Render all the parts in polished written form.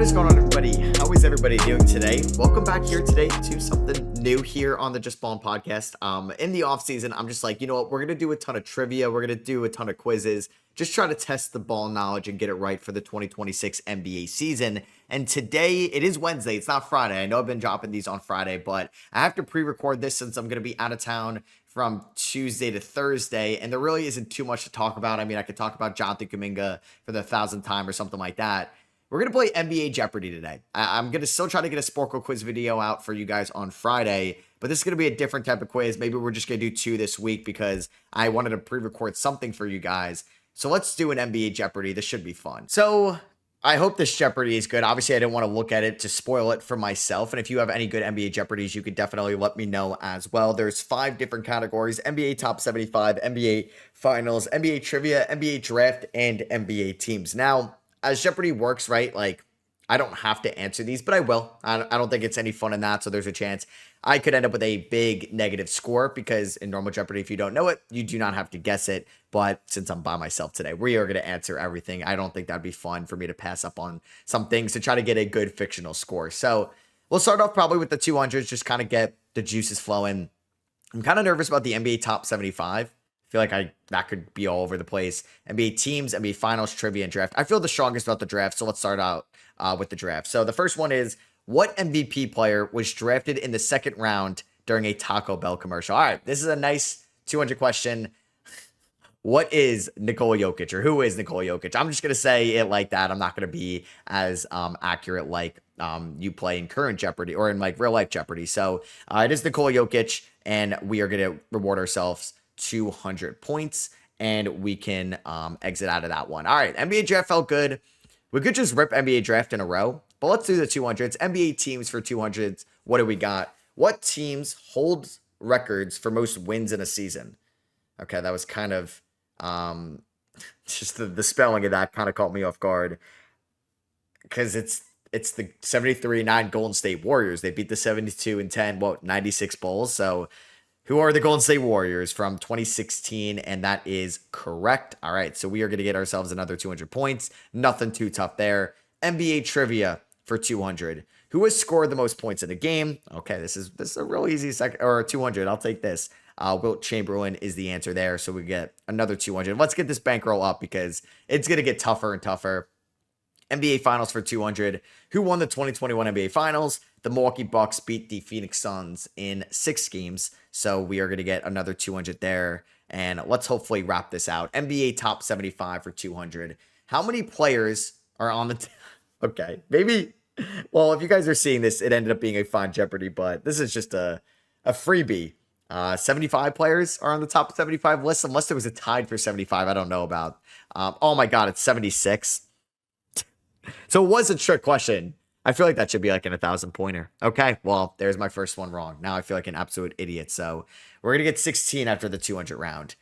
is going on, everybody? How is everybody doing today? Welcome back here today to something new here on the Just Ballin' podcast. In the off season, I'm just like, you know what? We're gonna do a ton of trivia. We're gonna do a ton of quizzes. Just try to test the ball knowledge and get it right for the 2026 NBA season. And today, it is Wednesday. It's not Friday. I know I've been dropping these on Friday, but I have to pre-record this since I'm gonna be out of town from Tuesday to Thursday, and there really isn't too much to talk about. I mean, I could talk about Jonathan Kuminga for the 1,000th time or something like that. We're going to play NBA Jeopardy today. I'm going to still try to get a Sporkle quiz video out for you guys on Friday, but this is going to be a different type of quiz. Maybe we're just going to do two this week because I wanted to pre-record something for you guys. So let's do an NBA Jeopardy. This should be fun. So I hope this Jeopardy is good. Obviously, I didn't want to look at it to spoil it for myself. And if you have any good NBA Jeopardies, you could definitely let me know as well. There's 5 different categories: NBA Top 75, NBA Finals, NBA Trivia, NBA Draft, and NBA Teams. Now, as Jeopardy works, right, like, I don't have to answer these, but I will. I don't think it's any fun in that, so there's a chance I could end up with a big negative score because in normal Jeopardy, if you don't know it, you do not have to guess it. But since I'm by myself today, we are going to answer everything. I don't think that'd be fun for me to pass up on some things to try to get a good fictional score. So we'll start off probably with the 200s, just kind of get the juices flowing. I'm kind of nervous about the NBA Top 75. I feel like that could be all over the place. NBA teams, NBA finals, trivia, and draft. I feel the strongest about the draft, so let's start out with the draft. So the first one is, what MVP player was drafted in the second round during a Taco Bell commercial? All right, this is a nice 200 question. What is Nikola Jokic, or who is Nikola Jokic? I'm just going to say it like that. I'm not going to be as accurate like you play in current Jeopardy or in like real life Jeopardy. So it is Nikola Jokic, and we are going to reward ourselves 200 points, and we can exit out of that one. All right, NBA draft felt good. We could just rip NBA draft in a row, but let's do the 200s. NBA teams for 200s. What do we got? What teams hold records for most wins in a season? Okay, that was kind of just the spelling of that kind of caught me off guard because it's the 73-9 Golden State Warriors. They beat the 72-10 96 Bulls. So who are the Golden State Warriors from 2016? And that is correct. All right, so we are going to get ourselves another 200 points. Nothing too tough there. NBA trivia for 200. Who has scored the most points in a game? Okay, this is a real easy 200. I'll take this. Wilt Chamberlain is the answer there, so we get another 200. Let's get this bankroll up because it's going to get tougher and tougher. NBA Finals for 200. Who won the 2021 NBA Finals? The Milwaukee Bucks beat the Phoenix Suns in 6 games. So we are going to get another 200 there. And let's hopefully wrap this out. NBA Top 75 for 200. How many players are on the... Okay, maybe... Well, if you guys are seeing this, it ended up being a fun Jeopardy, but this is just a freebie. 75 players are on the top 75 list, unless there was a tied for 75 I don't know about. Oh my God, it's 76. So it was a trick question. I feel like that should be like an 1,000-pointer. Okay, well, there's my first one wrong. Now I feel like an absolute idiot. So we're going to get 16 after the 200 round.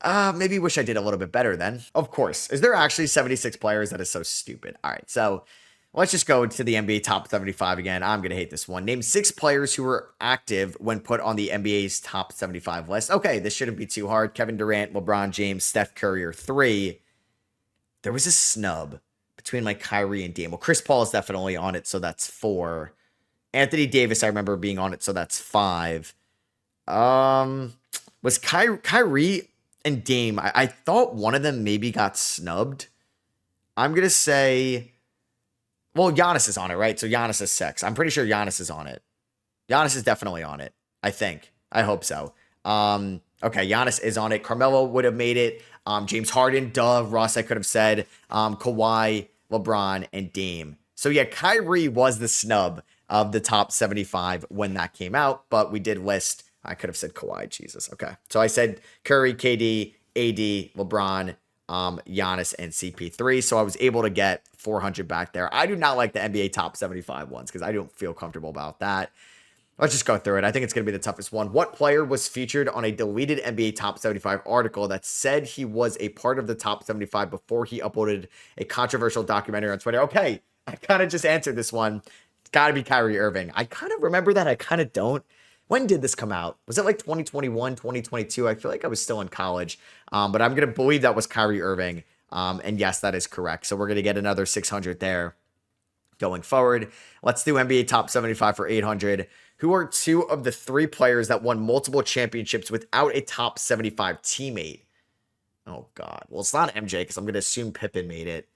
Maybe wish I did a little bit better then. Of course. Is there actually 76 players? That is so stupid. All right, so let's just go to the NBA Top 75 again. I'm going to hate this one. Name 6 players who were active when put on the NBA's Top 75 list. Okay, this shouldn't be too hard. Kevin Durant, LeBron James, Steph Curry are 3. There was a snub between like Kyrie and Dame. Well, Chris Paul is definitely on it, so that's 4. Anthony Davis, I remember being on it, so that's 5. Was Kyrie and Dame? I thought one of them maybe got snubbed. I'm going to say... Well, Giannis is on it, right? So Giannis is 6. I'm pretty sure Giannis is on it. Giannis is definitely on it. I think. I hope so. Okay, Giannis is on it. Carmelo would have made it. James Harden, Russ, I could have said. Kawhi, LeBron, and Dame. So yeah, Kyrie was the snub of the top 75 when that came out, but we did list, I could have said Kawhi, Jesus. Okay. So I said Curry, KD, AD, LeBron, Giannis, and CP3. So I was able to get 400 back there. I do not like the NBA Top 75 ones because I don't feel comfortable about that. Let's just go through it. I think it's going to be the toughest one. What player was featured on a deleted NBA Top 75 article that said he was a part of the Top 75 before he uploaded a controversial documentary on Twitter? Okay, I kind of just answered this one. It's got to be Kyrie Irving. I kind of remember that. I kind of don't. When did this come out? Was it like 2021, 2022? I feel like I was still in college, but I'm going to believe that was Kyrie Irving. And yes, that is correct. So we're going to get another 600 there. going forward. Let's do NBA top 75 for 800. Who are two of the three players that won multiple championships without a top 75 teammate? Oh, God. Well, it's not MJ because I'm going to assume Pippen made it.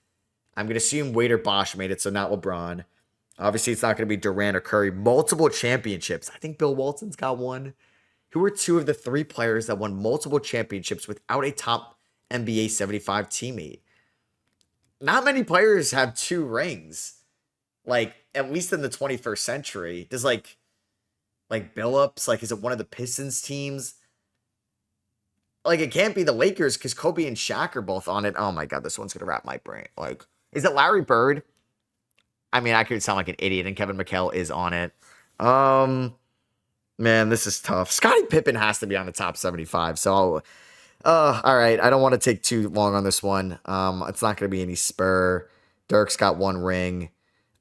I'm going to assume Wade or Bosh made it, so not LeBron. Obviously, it's not going to be Durant or Curry. Multiple championships. I think Bill Walton's got one. Who are two of the three players that won multiple championships without a top NBA 75 teammate? Not many players have two rings. Like, at least in the 21st century. Does, like Billups, like, is it one of the Pistons teams? Like, it can't be the Lakers because Kobe and Shaq are both on it. Oh, my God, this one's going to wrap my brain. Like, is it Larry Bird? I mean, I could sound like an idiot, and Kevin McHale is on it. Man, this is tough. Scottie Pippen has to be on the top 75, so all right. I don't want to take too long on this one. It's not going to be any Spur. Dirk's got one ring.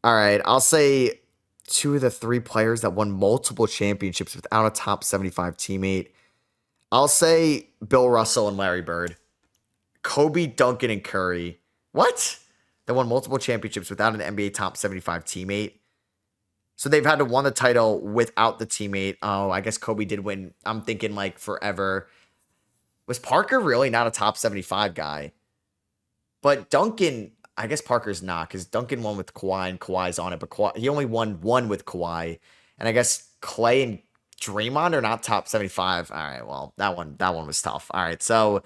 All right, I'll say two of the three players that won multiple championships without a top 75 teammate. I'll say Bill Russell and Larry Bird. Kobe, Duncan, and Curry. What? They won multiple championships without an NBA top 75 teammate. So they've had to win the title without the teammate. Oh, I guess Kobe did win. I'm thinking like forever. Was Parker really not a top 75 guy? But Duncan, I guess Parker's not because Duncan won with Kawhi and Kawhi's on it. But he only won one with Kawhi. And I guess Clay and Draymond are not top 75. All right, well, that one was tough. All right, so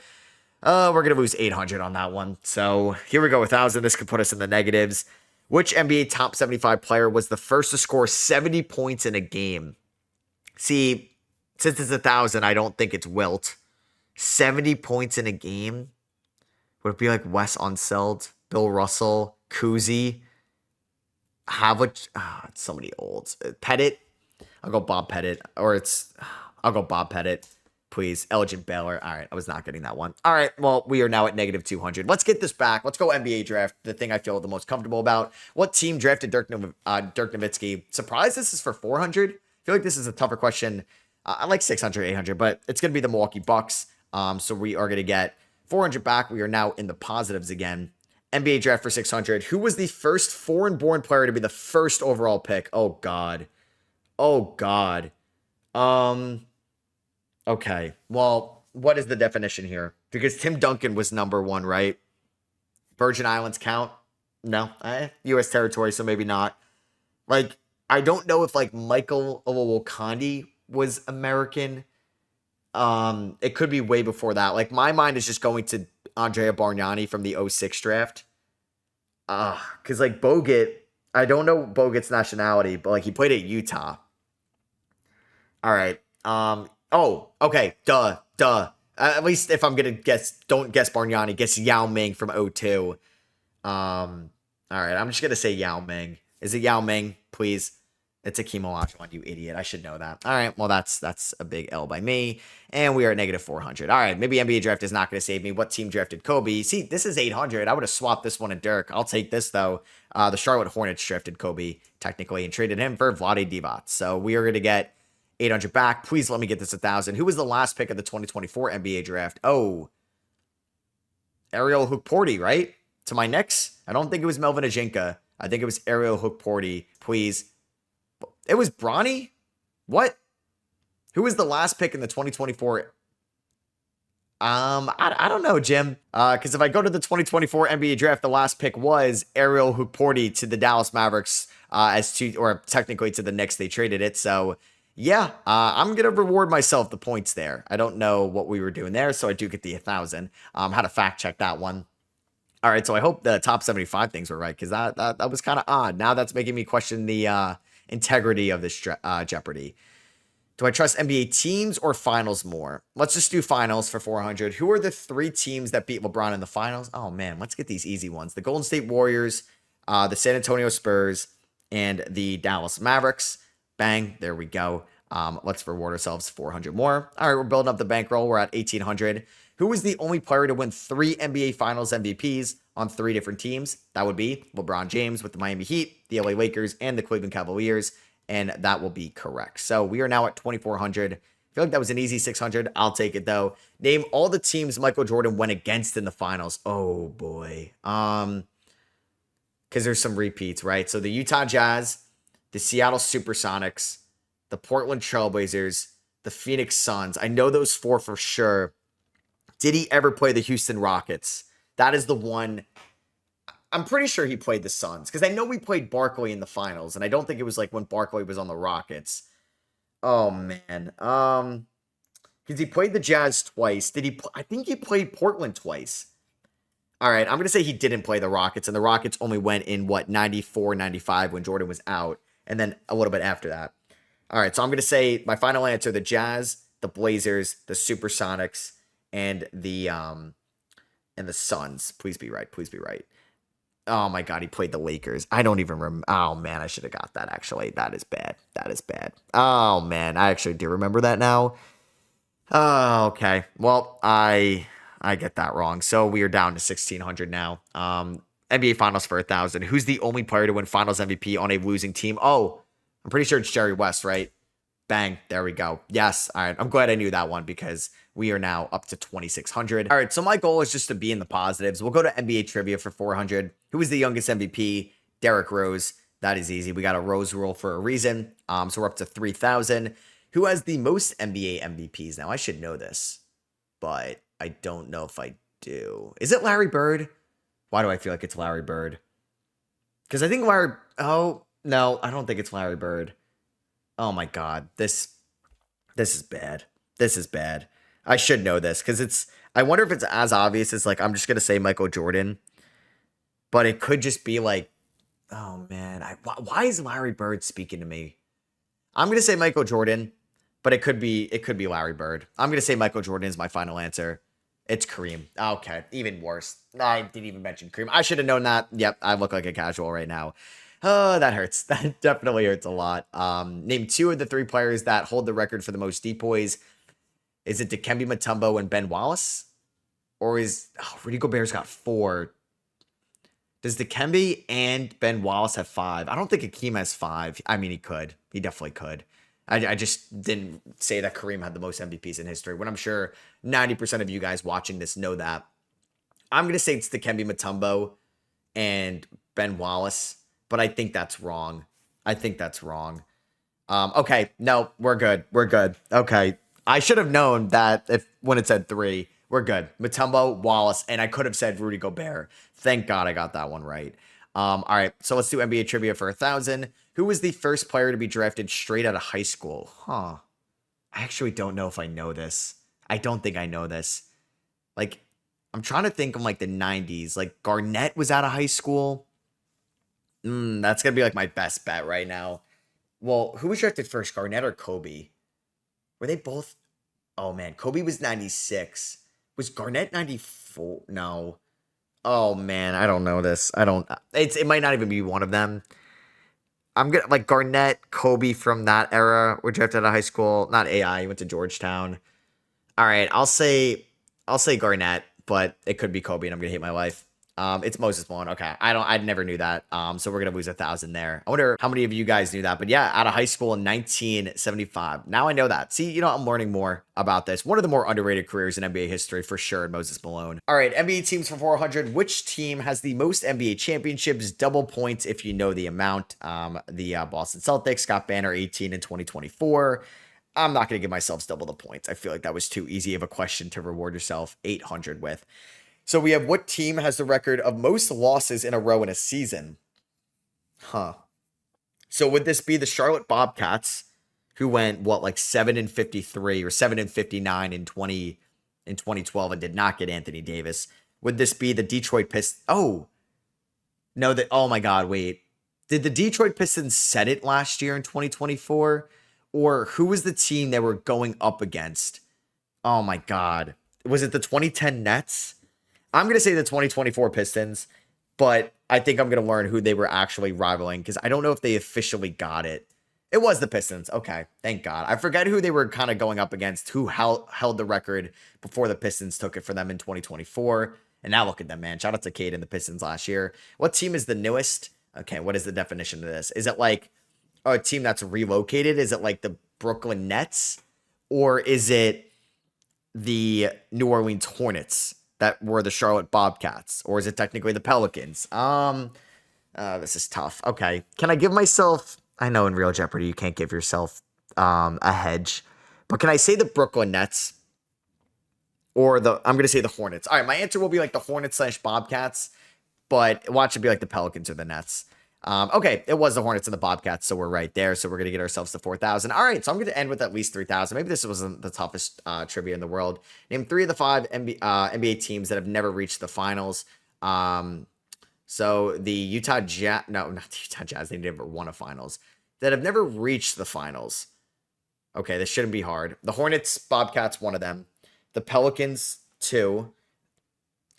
we're going to lose 800 on that one. So here we go, 1,000. This could put us in the negatives. Which NBA top 75 player was the first to score 70 points in a game? See, since it's 1,000, I don't think it's Wilt. 70 points in a game? Would it be like Wes Unseld, Bill Russell, Cousy, Havlicek? It's somebody old. Pettit? I'll go Bob Pettit. I'll go Bob Pettit. Please. Elgin Baylor. All right. I was not getting that one. All right. Well, we are now at negative 200. Let's get this back. Let's go NBA draft. The thing I feel the most comfortable about. What team drafted Dirk Nowitzki? Surprised this is for 400? I feel like this is a tougher question. I like 600, 800, but it's going to be the Milwaukee Bucks. So we are going to get 400 back. We are now in the positives again. NBA draft for 600. Who was the first foreign-born player to be the first overall pick? Oh, God. Oh, God. Okay. Well, what is the definition here? Because Tim Duncan was number one, right? Virgin Islands count? No. U.S. territory, so maybe not. Like, I don't know if, like, Michael Owokandi was American. It could be way before that. Like, my mind is just going to Andrea Bargnani from the 06 draft. Because, like, Bogut, I don't know Bogut's nationality, but, like, he played at Utah. All right. Oh, okay. Duh. At least if I'm going to guess, don't guess Bargnani. Guess Yao Ming from 02. All right. I'm just going to say Yao Ming. Is it Yao Ming? Please. It's Akeem Olajuwon, you idiot. I should know that. All right. Well, that's a big L by me. And we are at negative 400. All right. Maybe NBA draft is not going to save me. What team drafted Kobe? See, this is 800. I would have swapped this one and Dirk. I'll take this, though. The Charlotte Hornets drafted Kobe, technically, and traded him for Vlade Divac. So we are going to get 800 back. Please let me get this 1,000. Who was the last pick of the 2024 NBA draft? Oh, Ariel Hukporti, right? To my Knicks? I don't think it was Melvin Ajinka. I think it was Ariel Hukporti. Please. It was Bronny? What? Who was the last pick in the 2024? I don't know, Jim. Because if I go to the 2024 NBA draft, the last pick was Ariel Hukporti to the Dallas Mavericks, or technically to the Knicks. They traded it. So yeah, I'm gonna reward myself the points there. I don't know what we were doing there, so I do get the 1,000. How to fact check that one. All right, so I hope the top 75 things were right because that was kind of odd. Now that's making me question the integrity of this Jeopardy. Do I trust NBA teams or finals more? Let's just do finals for 400. Who are the three teams that beat LeBron in the finals? Oh, man, let's get these easy ones. The Golden State Warriors, the San Antonio Spurs, and the Dallas Mavericks. Bang, there we go. Let's reward ourselves 400 more. All right, we're building up the bankroll. We're at 1,800. Who was the only player to win 3 NBA Finals MVPs on 3 different teams? That would be LeBron James with the Miami Heat, the LA Lakers, and the Cleveland Cavaliers. And that will be correct. So we are now at 2,400. I feel like that was an easy 600. I'll take it, though. Name all the teams Michael Jordan went against in the finals. Oh, boy. because there's some repeats, right? So the Utah Jazz, the Seattle Supersonics, the Portland Trailblazers, the Phoenix Suns. I know those four for sure. Did he ever play the Houston Rockets? That is the one. I'm pretty sure he played the Suns because I know we played Barkley in the finals, and I don't think it was like when Barkley was on the Rockets. Oh man, because he played the Jazz twice. Did he? I think he played Portland twice. All right, I'm gonna say he didn't play the Rockets, and the Rockets only went in what 94, 95 when Jordan was out, and then a little bit after that. All right, so I'm gonna say my final answer: the Jazz, the Blazers, the Supersonics, and the Suns. Please be right. Please be right. Oh my God, he played the Lakers. I don't even remember. Oh man, I should have got that actually. That is bad. That is bad. Oh man, I actually do remember that now. Oh, okay. Well, I get that wrong. So we are down to 1,600 now. NBA Finals for 1,000. Who's the only player to win Finals MVP on a losing team? Oh, I'm pretty sure it's Jerry West, right? Bang. There we go. Yes. All right. I'm glad I knew that one because we are now up to 2,600. All right. So my goal is just to be in the positives. We'll go to NBA trivia for 400. Who is the youngest MVP? Derrick Rose. That is easy. We got a Rose rule for a reason. So we're up to 3,000. Who has the most NBA MVPs? Now I should know this, but I don't know if I do. Is it Larry Bird? Why do I feel like it's Larry Bird? Because I think Larry. Oh no, I don't think it's Larry Bird. Oh my God, this is bad. This is bad. I should know this because it's. I wonder if it's as obvious as like I'm just gonna say Michael Jordan, but it could just be like, oh man, why is Larry Bird speaking to me? I'm gonna say Michael Jordan, but it could be Larry Bird. I'm gonna say Michael Jordan is my final answer. It's Kareem. Okay, even worse. I didn't even mention Kareem. I should have known that. Yep, I look like a casual right now. Oh, that hurts. That definitely hurts a lot. Name two of the three players that hold the record for the most depoys. Is it Dikembe Mutombo and Ben Wallace? Or is Rudy Gobert's got four? Does Dikembe and Ben Wallace have five? I don't think Akeem has five. I mean, he could. He definitely could. I just didn't say that Kareem had the most MVPs in history when I'm sure 90% of you guys watching this know that. I'm going to say it's Dikembe Mutombo and Ben Wallace, but I think that's wrong. I think that's wrong. Okay, no, we're good. We're good. Okay. I should have known that if when it said three, we're good. Mutombo, Wallace, and I could have said Rudy Gobert. Thank God I got that one right. All right, so let's do NBA trivia for 1,000. Who was the first player to be drafted straight out of high school? Huh. I actually don't know if I know this. I don't think I know this. Like, I'm trying to think of like the 90s. Like, Garnett was out of high school. That's going to be like my best bet right now. Well, who was drafted first, Garnett or Kobe? Were they both? Oh, man. Kobe was 96. Was Garnett 94? No. Oh, man. I don't know this. It might not even be one of them. I'm gonna like Garnett, Kobe from that era were drafted out of high school. Not AI, he went to Georgetown. All right, I'll say Garnett, but it could be Kobe, and I'm gonna hate my life. It's Moses Malone. Okay, I never knew that. So we're gonna lose 1,000 there. I wonder how many of you guys knew that. But yeah, out of high school in 1975. Now I know that. See, I'm learning more about this. One of the more underrated careers in NBA history for sure. Moses Malone. All right, NBA teams for 400. Which team has the most NBA championships? Double points if you know the amount. The Boston Celtics got banner 18 in 2024. I'm not going to give myself double the points. I feel like that was too easy of a question to reward yourself 800 with. So we have what team has the record of most losses in a row in a season? Huh. So would this be the Charlotte Bobcats, who went, like 7-53 or 7-59 in 2012 and did not get Anthony Davis? Would this be the Detroit Pistons? Oh, no, oh my God, wait. Did the Detroit Pistons set it last year in 2024? Or who was the team they were going up against? Oh my God. Was it the 2010 Nets? I'm going to say the 2024 Pistons, but I think I'm going to learn who they were actually rivaling because I don't know if they officially got it. It was the Pistons. Okay, thank God. I forget who they were kind of going up against, who held the record before the Pistons took it for them in 2024. And now look at them, man. Shout out to Cade and the Pistons last year. What team is the newest? Okay, what is the definition of this? Is it like a team that's relocated? Is it like the Brooklyn Nets? Or is it the New Orleans Hornets that were the Charlotte Bobcats? Or is it technically the Pelicans? This is tough. Okay. Can I give myself, I know in Real Jeopardy you can't give yourself a hedge, but can I say the Brooklyn Nets or I'm going to say the Hornets? All right. My answer will be like the Hornets / Bobcats, but watch it be like the Pelicans or the Nets. Okay, it was the Hornets and the Bobcats, so we're right there. So we're going to get ourselves to 4,000. All right, so I'm going to end with at least 3,000. Maybe this wasn't the toughest trivia in the world. Name 3 of the 5 NBA teams that have never reached the finals. So the Utah Jazz, no, not the Utah Jazz, they never won a finals, that have never reached the finals. Okay, this shouldn't be hard. The Hornets, Bobcats, one of them. The Pelicans, 2.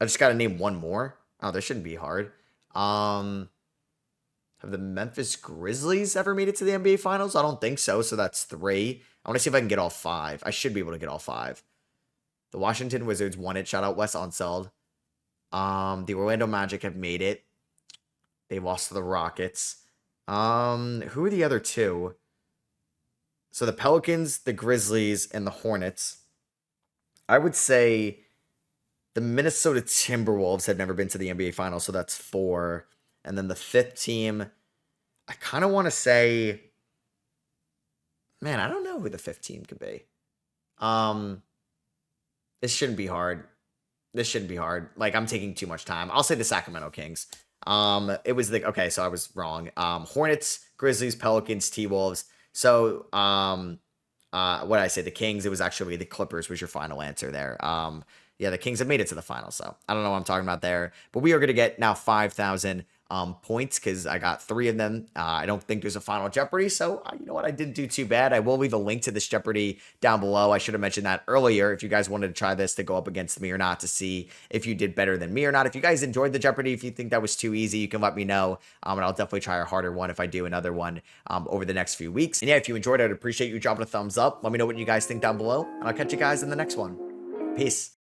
I just got to name one more. Oh, this shouldn't be hard. Have the Memphis Grizzlies ever made it to the NBA Finals? I don't think so, so that's 3. I want to see if I can get all 5. I should be able to get all 5. The Washington Wizards won it. Shout out Wes Unseld. The Orlando Magic have made it. They lost to the Rockets. Who are the other 2? So the Pelicans, the Grizzlies, and the Hornets. I would say the Minnesota Timberwolves have never been to the NBA Finals, so that's 4. And then the 5th team, I kind of want to say, man, I don't know who the 5th team could be. This shouldn't be hard. This shouldn't be hard. Like, I'm taking too much time. I'll say the Sacramento Kings. It was okay, so I was wrong. Hornets, Grizzlies, Pelicans, T-Wolves. So, what did I say? The Kings. It was actually the Clippers was your final answer there. Yeah, the Kings have made it to the final, so I don't know what I'm talking about there. But we are going to get now 5,000 points because I got 3 of them. I don't think there's a final Jeopardy, so you know what? I didn't do too bad. I will leave a link to this Jeopardy down below. I should have mentioned that earlier if you guys wanted to try this to go up against me or not to see if you did better than me or not. If you guys enjoyed the Jeopardy, if you think that was too easy, you can let me know, and I'll definitely try a harder one if I do another one over the next few weeks. And yeah, if you enjoyed it, I'd appreciate you dropping a thumbs up. Let me know what you guys think down below, and I'll catch you guys in the next one. Peace.